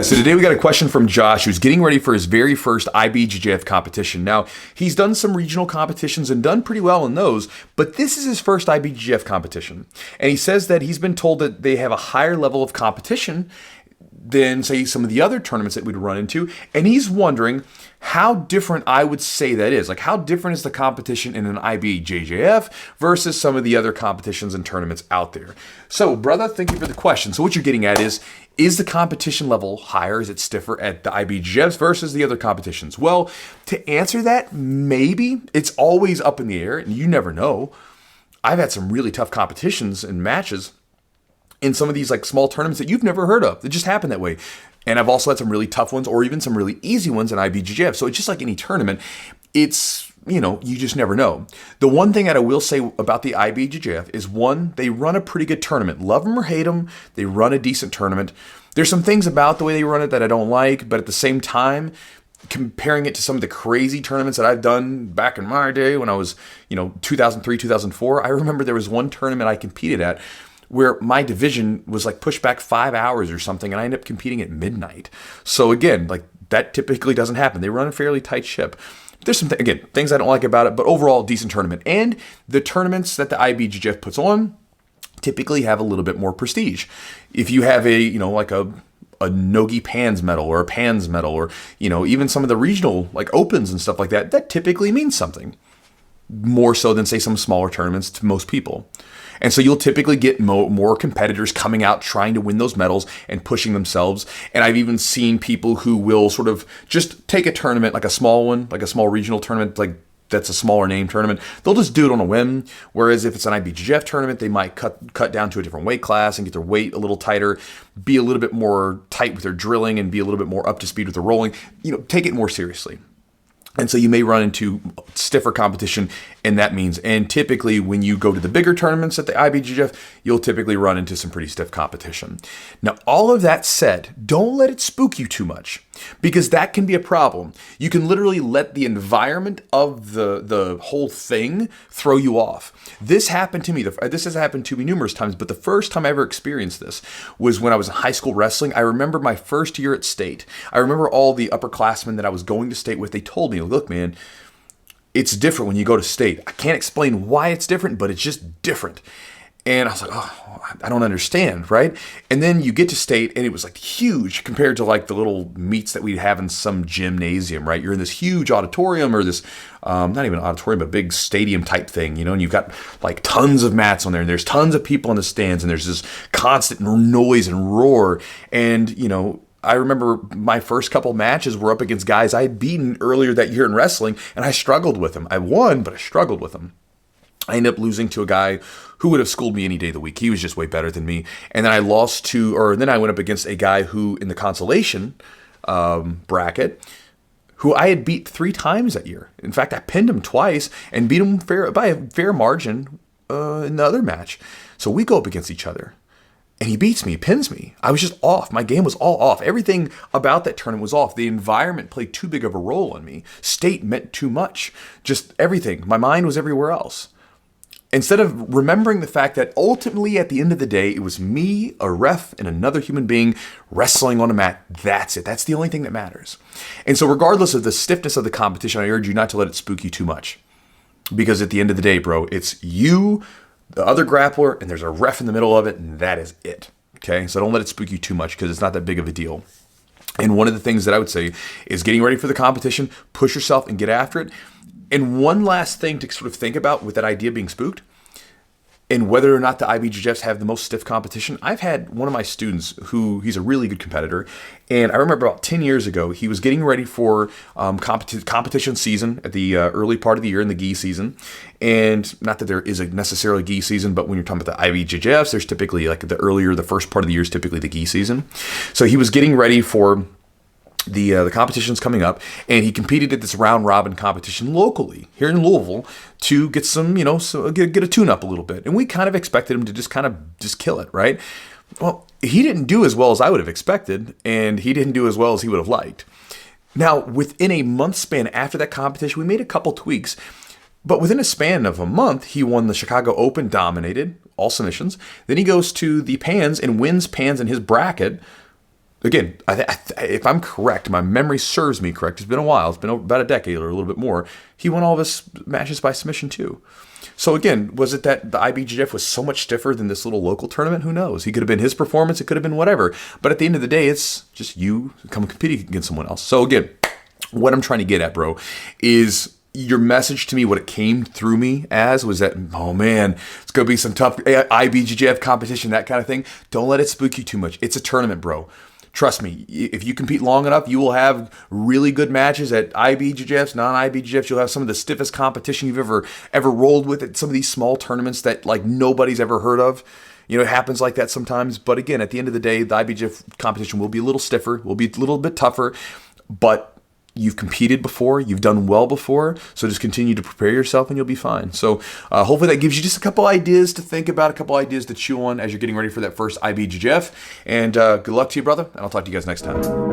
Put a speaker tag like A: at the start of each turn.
A: So today we got a question from Josh, who's getting ready for his very first IBJJF competition. Now, he's done some regional competitions and done pretty well in those, but this is his first IBJJF competition. And he says that he's been told that they have a higher level of competition than, say, some of the other tournaments that we'd run into. And he's wondering how different I would say that is. Like, how different is the competition in an IBJJF versus some of the other competitions and tournaments out there? So, brother, thank you for the question. So what you're getting at is the competition level higher? Is it stiffer at the IBJJFs versus the other competitions? Well, to answer that, maybe. It's always up in the air, and you never know. I've had some really tough competitions and matches in some of these like small tournaments that you've never heard of. They just happen that way. And I've also had some really tough ones or even some really easy ones in IBJJF. So it's just like any tournament. It's, you just never know. The one thing that I will say about the IBJJF is, one, they run a pretty good tournament. Love them or hate them, they run a decent tournament. There's some things about the way they run it that I don't like, but at the same time, comparing it to some of the crazy tournaments that I've done back in my day when I was, 2003, 2004, I remember there was one tournament I competed at where my division was like pushed back 5 hours or something, and I ended up competing at midnight. So again, like that typically doesn't happen. They run a fairly tight ship. There's some, things I don't like about it, but overall, decent tournament. And the tournaments that the IBJJF puts on typically have a little bit more prestige. If you have a Nogi Pans medal or a Pans medal or, even some of the regional like opens and stuff like that, that typically means something more so than, say, some smaller tournaments to most people. And so you'll typically get more competitors coming out trying to win those medals and pushing themselves. And I've even seen people who will sort of just take a tournament, like a small one, like a small regional tournament, like that's a smaller name tournament. They'll just do it on a whim. Whereas if it's an IBJJF tournament, they might cut down to a different weight class and get their weight a little tighter, be a little bit more tight with their drilling and be a little bit more up to speed with the rolling, take it more seriously. And so you may run into stiffer competition, and that means, and typically when you go to the bigger tournaments at the IBJJF, you'll typically run into some pretty stiff competition. Now, all of that said, don't let it spook you too much, because that can be a problem. You can literally let the environment of the whole thing throw you off. This happened to me. This has happened to me numerous times, but the first time I ever experienced this was when I was in high school wrestling. I remember my first year at state. I remember all the upperclassmen that I was going to state with. They told me, look, man, it's different when you go to state. I can't explain why it's different, but it's just different. And I was like, oh, I don't understand, right? And then you get to state, and it was like huge compared to like the little meets that we'd have in some gymnasium, right? You're in this huge auditorium or this, not even auditorium, but big stadium type thing, and you've got like tons of mats on there, and there's tons of people in the stands, and there's this constant noise and roar. And, I remember my first couple matches were up against guys I had beaten earlier that year in wrestling, and I struggled with them. I won, but I struggled with them. I ended up losing to a guy who would have schooled me any day of the week. He was just way better than me. And then I went up against a guy who, in the consolation bracket, who I had beat 3 times that year. In fact, I pinned him twice and beat him by a fair margin in the other match. So we go up against each other. And he beats me, he pins me. I was just off. My game was all off. Everything about that tournament was off. The environment played too big of a role on me. State meant too much. Just everything. My mind was everywhere else. Instead of remembering the fact that ultimately at the end of the day, it was me, a ref, and another human being wrestling on a mat. That's it. That's the only thing that matters. And so regardless of the stiffness of the competition, I urge you not to let it spook you too much. Because at the end of the day, bro, it's you, the other grappler, and there's a ref in the middle of it, and that is it. Okay? So don't let it spook you too much because it's not that big of a deal. And one of the things that I would say is getting ready for the competition, push yourself and get after it. And one last thing to sort of think about with that idea of being spooked, and whether or not the IBJJFs have the most stiff competition. I've had one of my students he's a really good competitor, and I remember about 10 years ago, he was getting ready for competition season at the early part of the year in the gi season. And not that there is a necessarily gi season, but when you're talking about the IBJJFs, there's typically like the first part of the year is typically the gi season. So he was getting ready for the competition's coming up, and he competed at this round robin competition locally here in Louisville to get some, get a tune up a little bit. And we kind of expected him to just kill it, right? Well, he didn't do as well as I would have expected, and he didn't do as well as he would have liked. Now, within a month span after that competition, we made a couple tweaks, but within a span of a month, he won the Chicago Open, dominated all submissions. Then he goes to the Pans and wins Pans in his bracket, again, if I'm correct, my memory serves me correct. It's been a while. It's been about a decade or a little bit more. He won all of his matches by submission too. So again, was it that the IBJJF was so much stiffer than this little local tournament? Who knows? He could have been his performance. It could have been whatever. But at the end of the day, it's just you come competing against someone else. So again, what I'm trying to get at, bro, is your message to me, what it came through me as was that, oh man, it's going to be some tough IBJJF competition, that kind of thing. Don't let it spook you too much. It's a tournament, bro. Trust me, if you compete long enough, you will have really good matches at IBJJFs, non-IBJJFs. You'll have some of the stiffest competition you've ever rolled with at some of these small tournaments that like nobody's ever heard of. You know, it happens like that sometimes. But again, at the end of the day, the IBJJF competition will be a little stiffer, will be a little bit tougher, but you've competed before, you've done well before, so just continue to prepare yourself and you'll be fine. So hopefully that gives you just a couple ideas to think about, a couple ideas to chew on as you're getting ready for that first IBJJF. And good luck to you, brother, and I'll talk to you guys next time.